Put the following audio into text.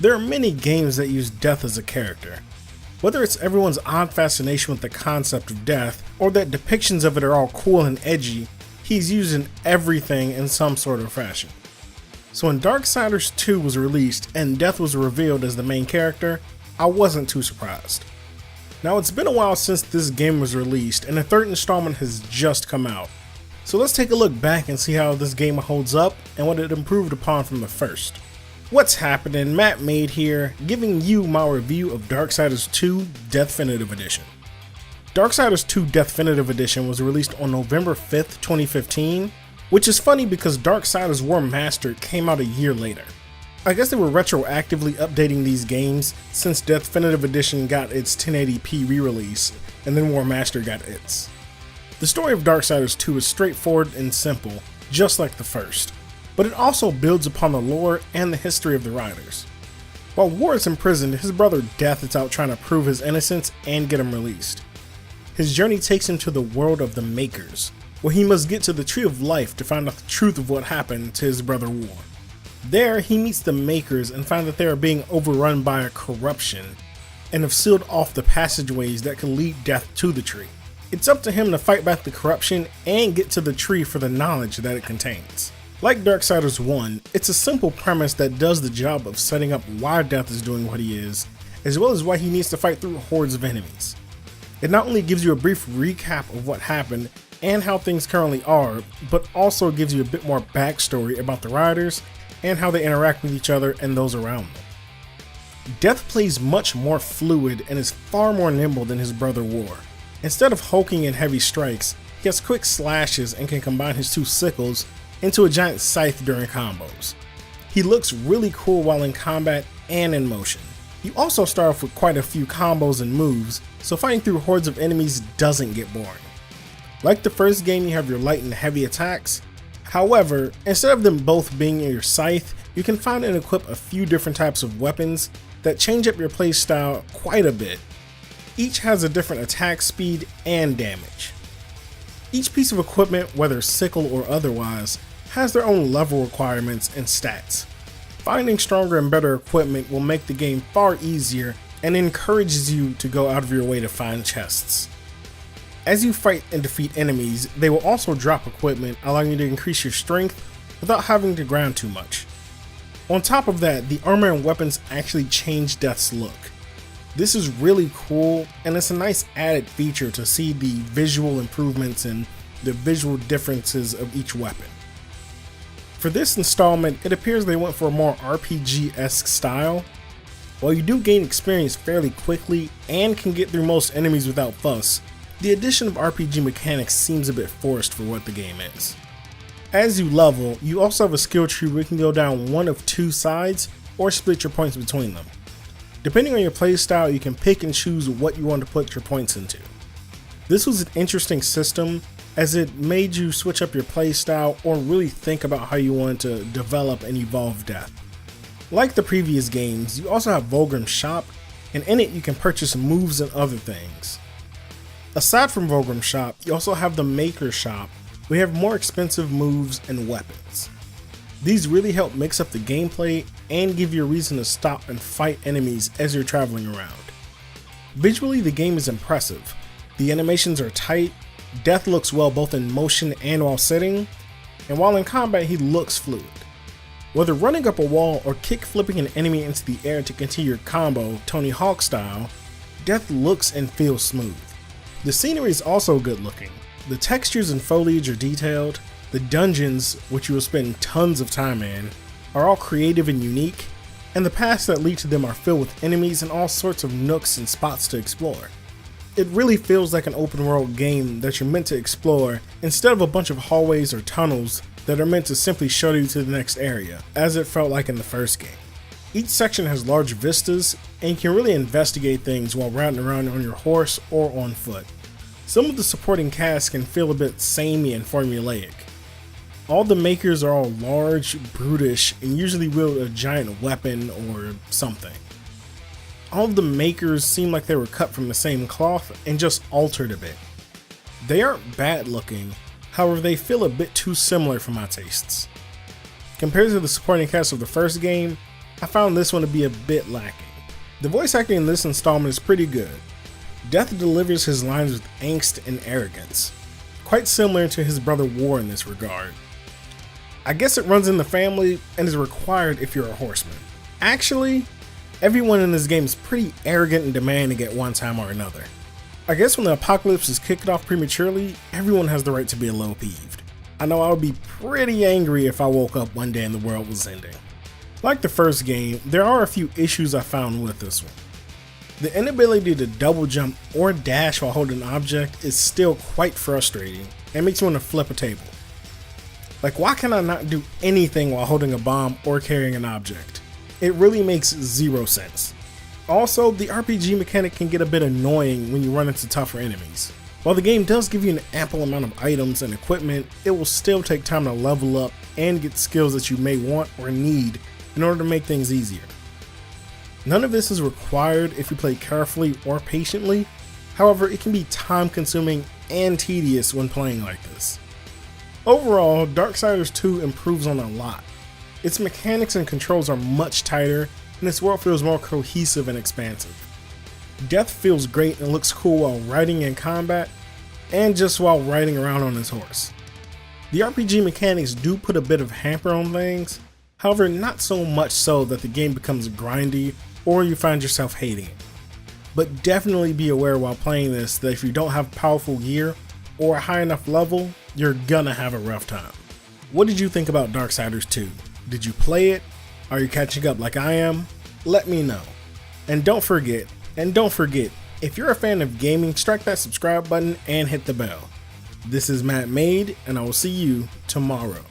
There are many games that use death as a character. Whether it's everyone's odd fascination with the concept of death, or that depictions of it are all cool and edgy, he's used in everything in some sort of fashion. So when Darksiders 2 was released and death was revealed as the main character, I wasn't too surprised. Now it's been a while since this game was released and the third installment has just come out. So let's take a look back and see how this game holds up and what it improved upon from the first. What's happening? Mattmade here, giving you my review of Darksiders 2 Deathfinitive Edition. Darksiders 2 Deathfinitive Edition was released on November 5th, 2015, which is funny because Darksiders War Mastered came out a year later. I guess they were retroactively updating these games since Deathfinitive Edition got its 1080p re-release and then War Mastered got its. The story of Darksiders 2 is straightforward and simple, just like the first, but it also builds upon the lore and the history of the riders. While War is imprisoned, his brother Death is out trying to prove his innocence and get him released. His journey takes him to the world of the Makers, where he must get to the Tree of Life to find out the truth of what happened to his brother War. There, he meets the Makers and finds that they are being overrun by a corruption and have sealed off the passageways that can lead Death to the tree. It's up to him to fight back the corruption and get to the tree for the knowledge that it contains. Like Darksiders 1, it's a simple premise that does the job of setting up why Death is doing what he is, as well as why he needs to fight through hordes of enemies. It not only gives you a brief recap of what happened and how things currently are, but also gives you a bit more backstory about the riders and how they interact with each other and those around them. Death plays much more fluid and is far more nimble than his brother War. Instead of hulking in heavy strikes, he has quick slashes and can combine his two sickles into a giant scythe during combos. He looks really cool while in combat and in motion. You also start off with quite a few combos and moves, so fighting through hordes of enemies doesn't get boring. Like the first game, you have your light and heavy attacks. However, instead of them both being in your scythe, you can find and equip a few different types of weapons that change up your playstyle quite a bit. Each has a different attack speed and damage. Each piece of equipment, whether sickle or otherwise, has their own level requirements and stats. Finding stronger and better equipment will make the game far easier and encourages you to go out of your way to find chests. As you fight and defeat enemies, they will also drop equipment, allowing you to increase your strength without having to grind too much. On top of that, the armor and weapons actually change Death's look. This is really cool, and it's a nice added feature to see the visual improvements and the visual differences of each weapon. For this installment, it appears they went for a more RPG-esque style. While you do gain experience fairly quickly and can get through most enemies without fuss, the addition of RPG mechanics seems a bit forced for what the game is. As you level, you also have a skill tree where you can go down one of two sides or split your points between them. Depending on your playstyle, you can pick and choose what you want to put your points into. This was an interesting system as it made you switch up your playstyle or really think about how you wanted to develop and evolve Death. Like the previous games, you also have Vulgrim's Shop, and in it you can purchase moves and other things. Aside from Vulgrim's Shop, you also have the Maker Shop, where you have more expensive moves and weapons. These really help mix up the gameplay and give you a reason to stop and fight enemies as you're traveling around. Visually, the game is impressive. The animations are tight, Death looks well both in motion and while sitting, and while in combat he looks fluid. Whether running up a wall or kick flipping an enemy into the air to continue your combo, Tony Hawk style, Death looks and feels smooth. The scenery is also good looking. The textures and foliage are detailed, the dungeons, which you will spend tons of time in, are all creative and unique, and the paths that lead to them are filled with enemies and all sorts of nooks and spots to explore. It really feels like an open world game that you're meant to explore instead of a bunch of hallways or tunnels that are meant to simply show you to the next area, as it felt like in the first game. Each section has large vistas, and you can really investigate things while riding around on your horse or on foot. Some of the supporting cast can feel a bit samey and formulaic. All the makers are all large, brutish, and usually wield a giant weapon or something. All of the makers seem like they were cut from the same cloth and just altered a bit. They aren't bad looking, however they feel a bit too similar for my tastes. Compared to the supporting cast of the first game, I found this one to be a bit lacking. The voice acting in this installment is pretty good. Death delivers his lines with angst and arrogance, quite similar to his brother War in this regard. I guess it runs in the family and is required if you're a horseman. Actually, everyone in this game is pretty arrogant and demanding at one time or another. I guess when the apocalypse is kicked off prematurely, everyone has the right to be a little peeved. I know I would be pretty angry if I woke up one day and the world was ending. Like the first game, there are a few issues I found with this one. The inability to double jump or dash while holding an object is still quite frustrating and makes me want to flip a table. Like, why can I not do anything while holding a bomb or carrying an object? It really makes zero sense. Also, the RPG mechanic can get a bit annoying when you run into tougher enemies. While the game does give you an ample amount of items and equipment, it will still take time to level up and get skills that you may want or need in order to make things easier. None of this is required if you play carefully or patiently, however, it can be time consuming and tedious when playing like this. Overall, Darksiders 2 improves on a lot. Its mechanics and controls are much tighter, and its world feels more cohesive and expansive. Death feels great and looks cool while riding in combat, and just while riding around on his horse. The RPG mechanics do put a bit of hamper on things, however not so much so that the game becomes grindy or you find yourself hating it. But definitely be aware while playing this that if you don't have powerful gear or a high enough level, you're gonna have a rough time. What did you think about Darksiders 2? Did you play it? Are you catching up like I am? Let me know. And don't forget, if you're a fan of gaming, strike that subscribe button and hit the bell. This is Mattmade, and I will see you tomorrow.